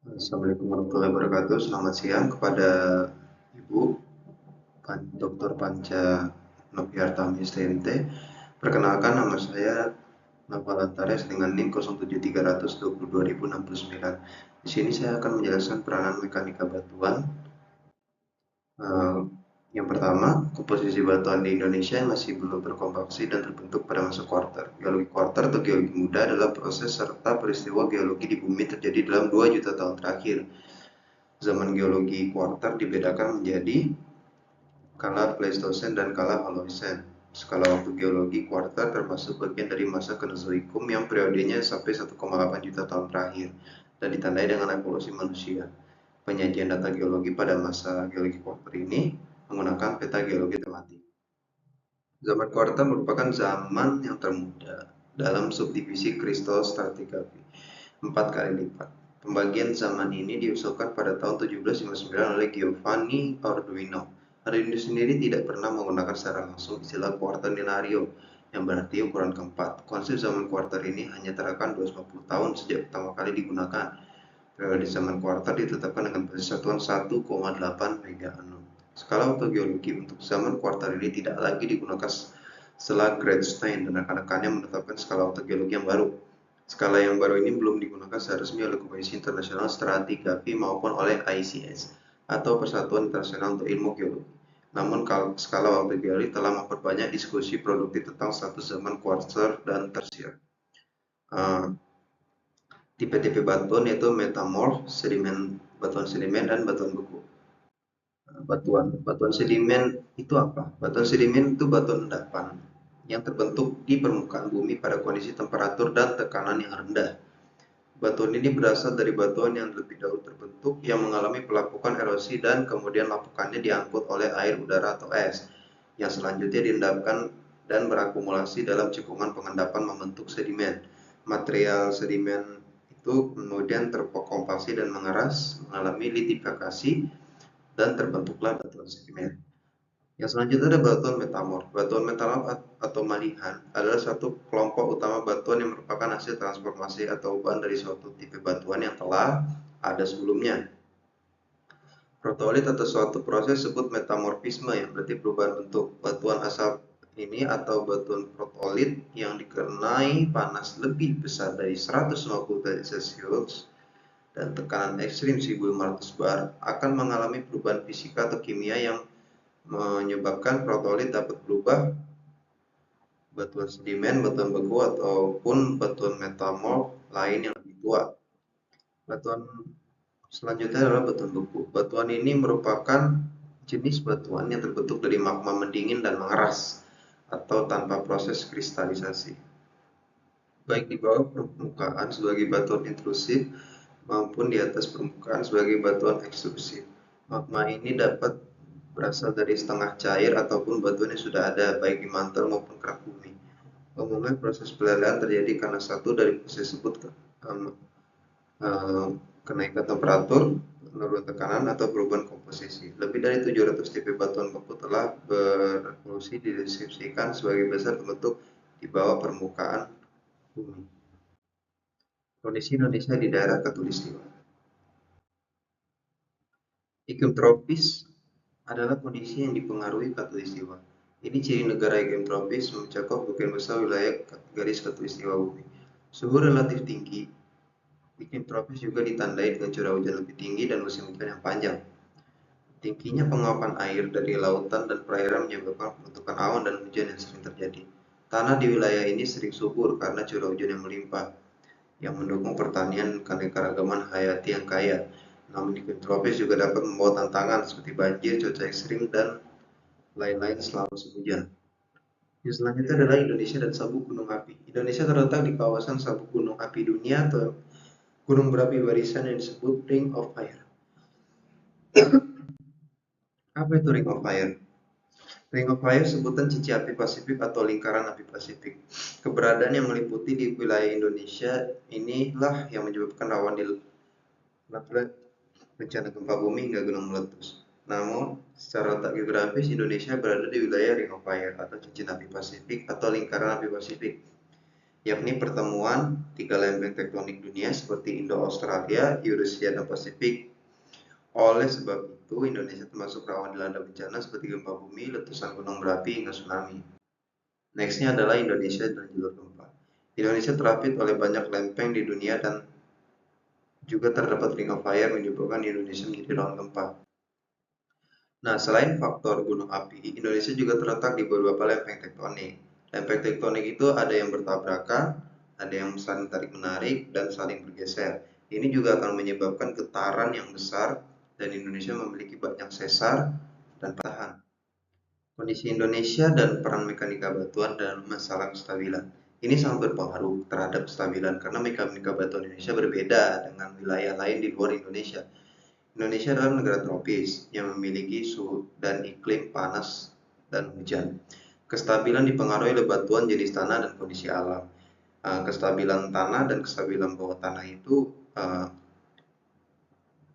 Assalamualaikum warahmatullahi wabarakatuh. Selamat siang kepada Ibu Dr. Panca Noviartami STMT. Perkenalkan, nama saya Naval Antares dengan NIM 073222069. Di sini saya akan menjelaskan peranan mekanika batuan. Eh, yang pertama, komposisi batuan di Indonesia masih belum berkompaksi dan terbentuk pada masa kuarter. Geologi kuarter atau geologi muda adalah proses serta peristiwa geologi di bumi terjadi dalam 2 juta tahun terakhir. Zaman geologi kuarter dibedakan menjadi kala Pleistosen dan kala Holosen. Skala waktu geologi kuarter termasuk bagian dari masa Kenozoikum yang periodenya sampai 1,8 juta tahun terakhir dan ditandai dengan evolusi manusia. Penyajian data geologi pada masa geologi kuarter ini menggunakan peta geologi tematik. Zaman kuarter merupakan zaman yang termuda dalam subdivisi kristal stratigrafi, 4 kali lipat. Pembagian zaman ini diusulkan pada tahun 1759 oleh Giovanni Arduino. Arduino sendiri tidak pernah menggunakan secara langsung istilah quaternario yang berarti ukuran keempat. Konsep zaman kuarter ini hanya terakan 250 tahun sejak pertama kali digunakan. Periode zaman kuarter ditetapkan dengan basis satuan 1,8 MegaAnum. Skala waktu geologi untuk zaman kuarter ini tidak lagi digunakan setelah Gradstein dan rekan-rekannya menetapkan skala waktu geologi yang baru. Skala yang baru ini belum digunakan secara resmi oleh Komisi Internasional Stratigrafi maupun oleh ICS atau Persatuan Internasional untuk Ilmu Geologi. Namun skala waktu geologi telah memperbanyak diskusi produktif tentang status zaman kuarter dan tersier. Tipe-tipe batuan yaitu metamorf, sedimen, batuan sedimen, dan batuan beku. Batuan sedimen itu apa? Batuan sedimen itu batuan endapan yang terbentuk di permukaan bumi pada kondisi temperatur dan tekanan yang rendah. Batuan ini berasal dari batuan yang lebih dahulu terbentuk yang mengalami pelapukan erosi dan kemudian lapukannya diangkut oleh air, udara, atau es yang selanjutnya diendapkan dan berakumulasi dalam cekungan pengendapan membentuk sedimen. Material sedimen itu kemudian terkompaksi dan mengeras, mengalami litifikasi, dan terbentuklah batuan sedimen. Yang selanjutnya ada batuan metamorf. Batuan metamorf atau malihan adalah satu kelompok utama batuan yang merupakan hasil transformasi atau perubahan dari suatu tipe batuan yang telah ada sebelumnya. Protolit atau suatu proses disebut metamorfisme yang berarti perubahan bentuk. Batuan asal ini atau batuan protolit yang dikenai panas lebih besar dari 150 derajat Celcius dan tekanan ekstrim 1500 bar akan mengalami perubahan fisika atau kimia yang menyebabkan protolit dapat berubah batuan sedimen, batuan beku, ataupun batuan metamorf lain yang lebih tua. Batuan selanjutnya adalah batuan beku. Batuan ini merupakan jenis batuan yang terbentuk dari magma mendingin dan mengeras atau tanpa proses kristalisasi, baik di bawah permukaan sebagai batuan intrusif maupun di atas permukaan sebagai batuan ekstrusif. Magma ini dapat berasal dari setengah cair ataupun batuan yang sudah ada baik di mantel maupun kerak bumi. Umumnya proses pelelehan terjadi karena satu dari proses tersebut kenaikan temperatur, penurunan tekanan, atau perubahan komposisi. Lebih dari 700 tipe batuan beku telah berevolusi dideskripsikan sebagai besar terbentuk di bawah permukaan bumi. Kondisi Indonesia di daerah Khatulistiwa. Iklim tropis adalah kondisi yang dipengaruhi khatulistiwa. Ini ciri negara iklim tropis mencakup sebagian besar wilayah garis khatulistiwa bumi. Suhu relatif tinggi. Iklim tropis juga ditandai dengan curah hujan lebih tinggi dan musim hujan yang panjang. Tingginya penguapan air dari lautan dan perairan menyebabkan pembentukan awan dan hujan yang sering terjadi. Tanah di wilayah ini sering subur karena curah hujan yang melimpah, yang mendukung pertanian keanekaragaman hayati yang kaya. Namun iklim tropis juga dapat membawa tantangan seperti banjir, cuaca ekstrim, dan lain-lain selama musim hujan. Yang selanjutnya adalah Indonesia dan sabuk gunung api. Indonesia terletak di kawasan sabuk gunung api dunia atau gunung berapi barisan yang disebut Ring of Fire. Apa itu Ring of Fire? Ring of Fire sebutan cici api Pasifik atau lingkaran api Pasifik. Keberadaan yang meliputi di wilayah Indonesia inilah yang menyebabkan rawan di bencana gempa bumi hingga gunung meletus. Namun, secara letak geografis Indonesia berada di wilayah Ring of Fire atau cincin api Pasifik atau lingkaran api Pasifik. yakni pertemuan tiga lempeng tektonik dunia seperti Indo-Australia, Eurasia, dan Pasifik. Oleh sebab itu, Indonesia termasuk rawan dilanda bencana seperti gempa bumi, letusan gunung berapi, hingga tsunami. Nextnya adalah Indonesia dan jalur gempa. Indonesia terapit oleh banyak lempeng di dunia dan juga terdapat ring of fire menyebabkan Indonesia menjadi rawan gempa. Nah, selain faktor gunung api, Indonesia juga terletak di beberapa lempeng tektonik. Lempeng tektonik itu ada yang bertabrakan, ada yang saling tarik-menarik, dan saling bergeser. Ini juga akan menyebabkan getaran yang besar, dan Indonesia memiliki banyak sesar dan patahan. Kondisi Indonesia dan peran mekanika batuan dalam masalah kestabilan. Ini sangat berpengaruh terhadap kestabilan karena mekanika batuan Indonesia berbeda dengan wilayah lain di luar Indonesia. Indonesia adalah negara tropis yang memiliki suhu dan iklim panas dan hujan. Kestabilan dipengaruhi oleh batuan, jenis tanah, dan kondisi alam. Kestabilan tanah dan kestabilan bawah tanah itu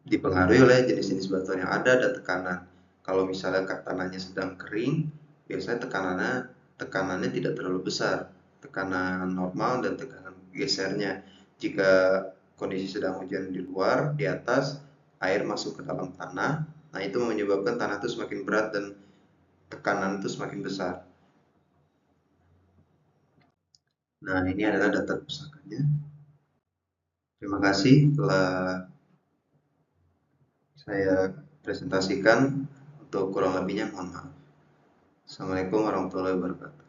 dipengaruhi oleh jenis-jenis batuan yang ada dan tekanan. Kalau misalnya tanahnya sedang kering, biasanya tekanannya tidak terlalu besar, tekanan normal dan tekanan gesernya. Jika kondisi sedang hujan di luar, di atas, air masuk ke dalam tanah, nah itu menyebabkan tanah itu semakin berat dan tekanan itu semakin besar. Nah, ini adalah data pusakanya. Terima kasih telah saya presentasikan. Untuk kurang lebihnya mohon maaf. Assalamualaikum warahmatullahi wabarakatuh.